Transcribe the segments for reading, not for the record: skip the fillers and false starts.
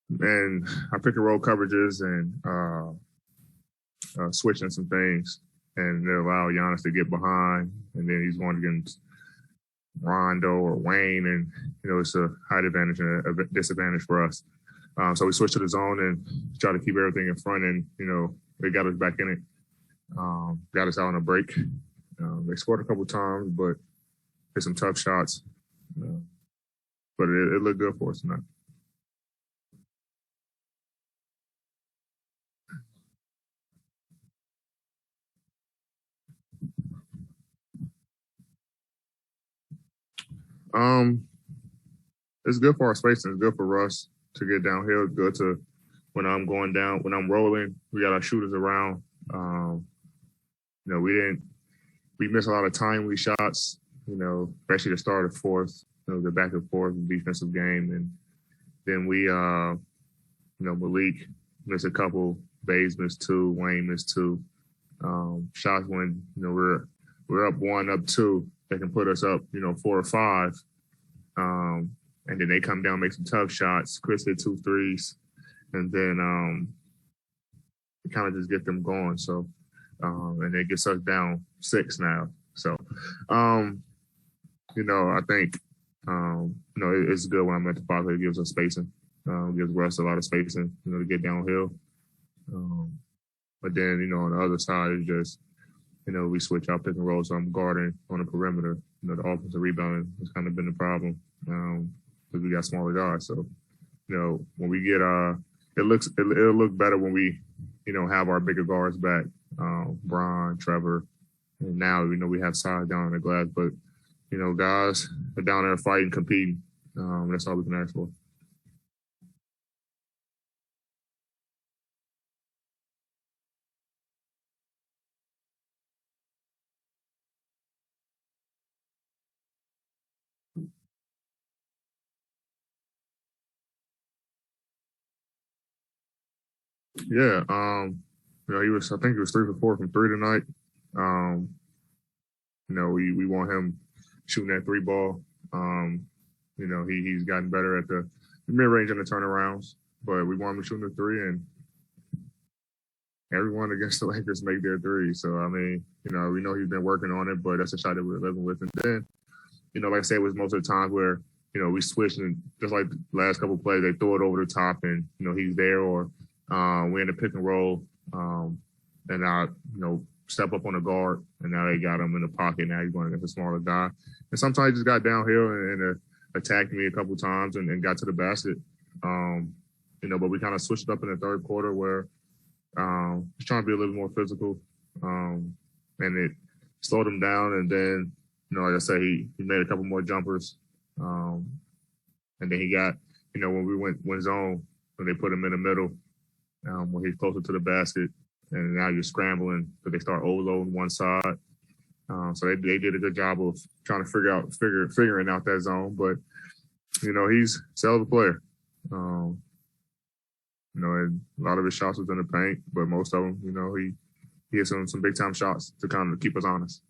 and I pick and roll coverages and switching some things, and they allow Giannis to get behind, and then he's going against Rondo or Wayne, and it's a height advantage and a disadvantage for us. So we switched to the zone and try to keep everything in front, and they got us back in it, got us out on a break. They scored a couple times, but hit some tough shots, but it looked good for us tonight. Um, it's good for our spacing. It's good for Russ to get downhill. It's good to when I'm going down, when I'm rolling. We got our shooters around. We missed a lot of timely shots. Especially the start of fourth. The back and forth defensive game, and then Malik missed a couple. Bays missed two. Wayne missed two. Shots when we're up one, up two. They can put us up, 4 or 5. And then they come down, make some tough shots. Chris hit 2 threes, and then it kind of just get them going. So, and it gets us down 6 now. So, I think, it's good when I'm at the pocket. It gives us spacing, gives Russ a lot of spacing, to get downhill. But then, on the other side, it's just, we switch out pick and roll. So I'm guarding on the perimeter. The offensive rebounding has kind of been the problem because we got smaller guys. So, when we get it'll look better when we, have our bigger guards back, Brian, Trevor, and now we have size down in the glass. But guys are down there fighting, competing. That's all we can ask for. Yeah. He was. I think he was 3 for 4 from three tonight. Um, we want him shooting that three ball. He's gotten better at the mid range and the turnarounds, but we want him shooting the three, and everyone against the Lakers make their three. So I mean, we know he's been working on it, but that's a shot that we're living with. And then, like I said, it was most of the times where we switched, and just like the last couple of plays, they throw it over the top, and he's there, or we in the pick and roll, and I step up on the guard, and now they got him in the pocket. Now he's going against a smaller guy, and sometimes he just got downhill and attacked me a couple times and got to the basket. But we kind of switched up in the third quarter where just trying to be a little more physical, and it slowed him down. And then, like I said, he made a couple more jumpers, and then he got, when we went zone, when they put him in the middle, when he's closer to the basket, and now you're scrambling because they start overloading one side. So they did a good job of trying to figuring out that zone. But he's a hell of a player. And a lot of his shots was in the paint, but most of them, he hit some big time shots to kind of keep us honest.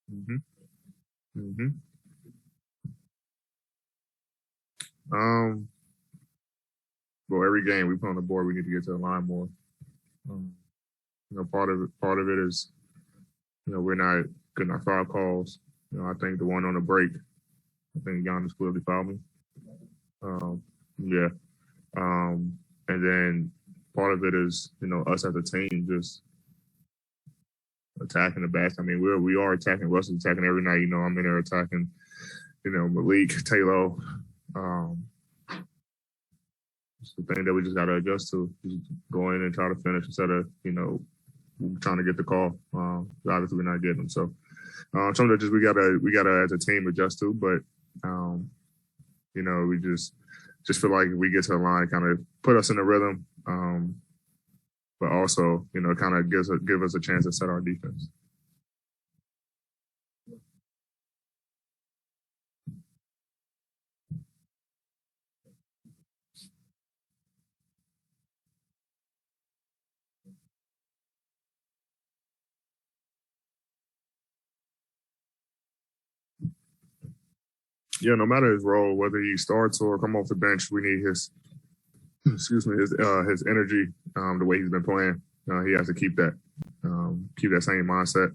hmm hmm Um, well, every game we put on the board, we need to get to the line more. Um, part of it is, we're not getting our foul calls. I think the one on the break, I think Giannis clearly fouled me. Yeah. And then part of it is, us as a team just attacking the basket. I mean, we are attacking. Russell's attacking every night. I'm in there attacking. Malik, Taylor. Um, it's the thing that we just got to adjust to. Just go in and try to finish instead of trying to get the call. Obviously, we're not getting them. So something that just we gotta as a team adjust to. But we just feel like if we get to the line, kind of put us in the rhythm. But also, kind of give us a chance to set our defense. Yeah, no matter his role, whether he starts or come off the bench, we need his his energy, the way he's been playing. He has to keep that same mindset.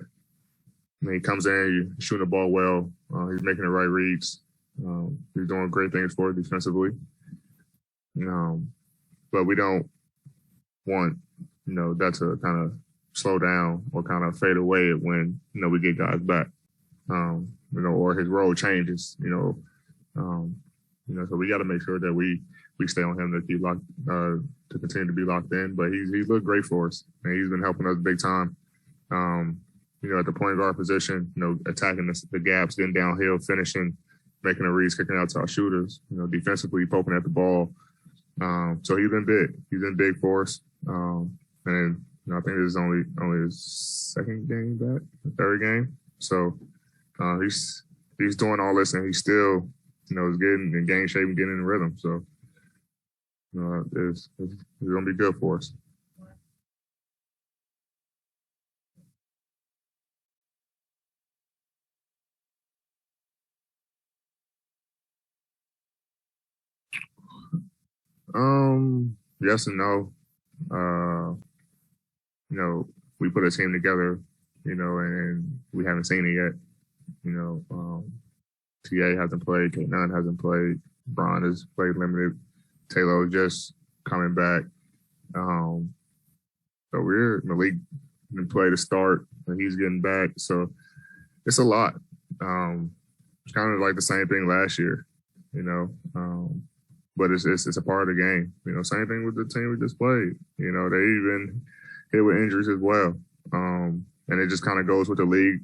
When he comes in, he's shooting the ball well. He's making the right reads. He's doing great things for us defensively. But we don't want, that to kind of slow down or kind of fade away when, we get guys back. Or his role changes, so we got to make sure that we stay on him to keep locked, to continue to be locked in. But he's looked great for us, and he's been helping us big time. At the point guard position, attacking the gaps, getting downhill, finishing, making the reads, kicking out to our shooters. Defensively poking at the ball. So he's been big. He's been big for us. And I think this is only his second game back, the third game. So he's doing all this, and he's still, is getting in game shape and getting in rhythm. So it's going to be good for us. Yes and no. We put a team together, and we haven't seen it yet. TA hasn't played, K9 hasn't played, Bron has played limited, Taylor just coming back. So Malik didn't play to start, and he's getting back. So it's a lot. It's kind of like the same thing last year, but it's a part of the game. Same thing with the team we just played. They even hit with injuries as well. And it just kind of goes with the league.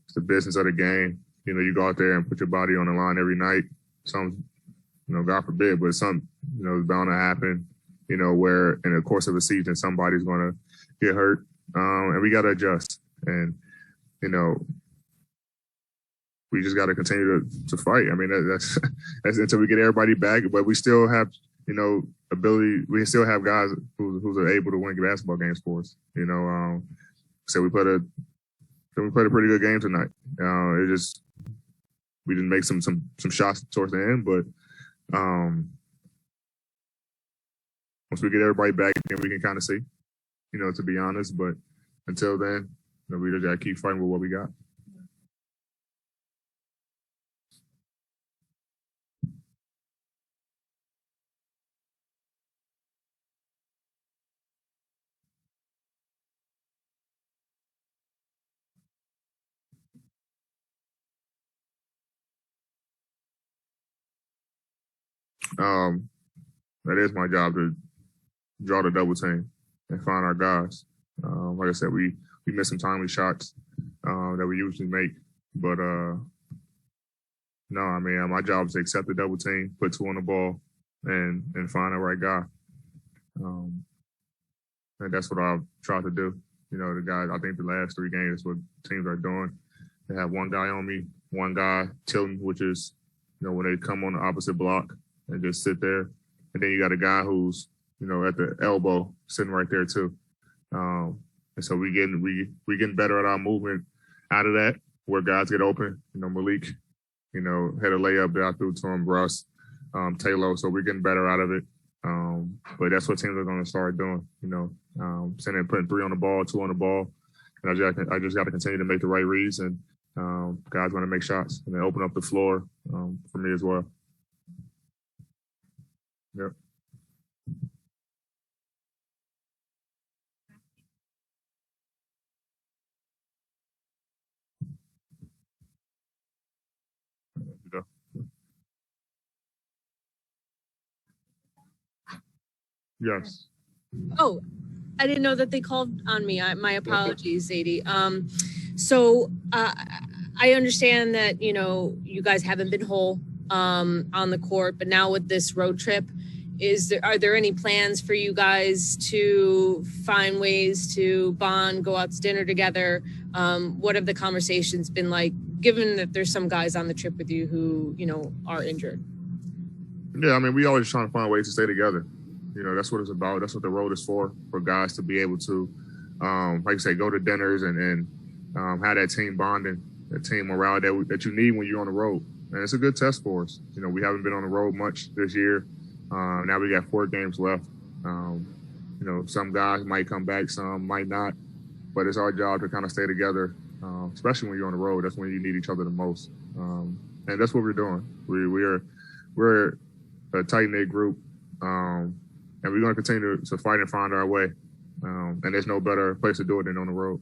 It's the business of the game. You go out there and put your body on the line every night. Some, God forbid, but some, is bound to happen, where in the course of a season, somebody's going to get hurt. And we got to adjust. And, we just got to continue to fight. I mean, that's until we get everybody back. But we still have, ability. We still have guys who's are able to win basketball games for us. So we played a pretty good game tonight. We didn't make some shots towards the end, but once we get everybody back, then we can kind of see, to be honest. But until then, we just got to keep fighting with what we got. That is my job to draw the double team and find our guys. Like I said, we missed some timely shots that we usually make, but no, I mean my job is to accept the double team, put two on the ball, and find the right guy. And that's what I've tried to do. The guys. I think the last three games, what teams are doing. They have one guy on me, one guy tilting, which is when they come on the opposite block and just sit there. And then you got a guy who's, at the elbow sitting right there too. And so we getting better at our movement out of that, where guys get open. Malik, had a layup that I threw to him, Russ, Taylor. So we're getting better out of it. But that's what teams are going to start doing, putting three on the ball, two on the ball. And I just got to continue to make the right reads, and guys going to make shots and then open up the floor for me as well. Yep. Yes. Oh, I didn't know that they called on me. My apologies, Zadie. So I understand that, you guys haven't been whole on the court, but now with this road trip, are there any plans for you guys to find ways to bond, go out to dinner together? What have the conversations been like, given that there's some guys on the trip with you who, are injured? Yeah, I mean, we always trying to find ways to stay together. That's what it's about. That's what the road is for guys to be able to, like you say, go to dinners and have that team bonding, that team morale that you need when you're on the road. and it's a good test for us. You know, we haven't been on the road much this year. Now we got 4 games left. You know, some guys might come back, some might not, but it's our job to kind of stay together, especially when you're on the road. That's when you need each other the most, and that's what we're doing. We're a tight-knit group, and we're going to continue to fight and find our way. And there's no better place to do it than on the road.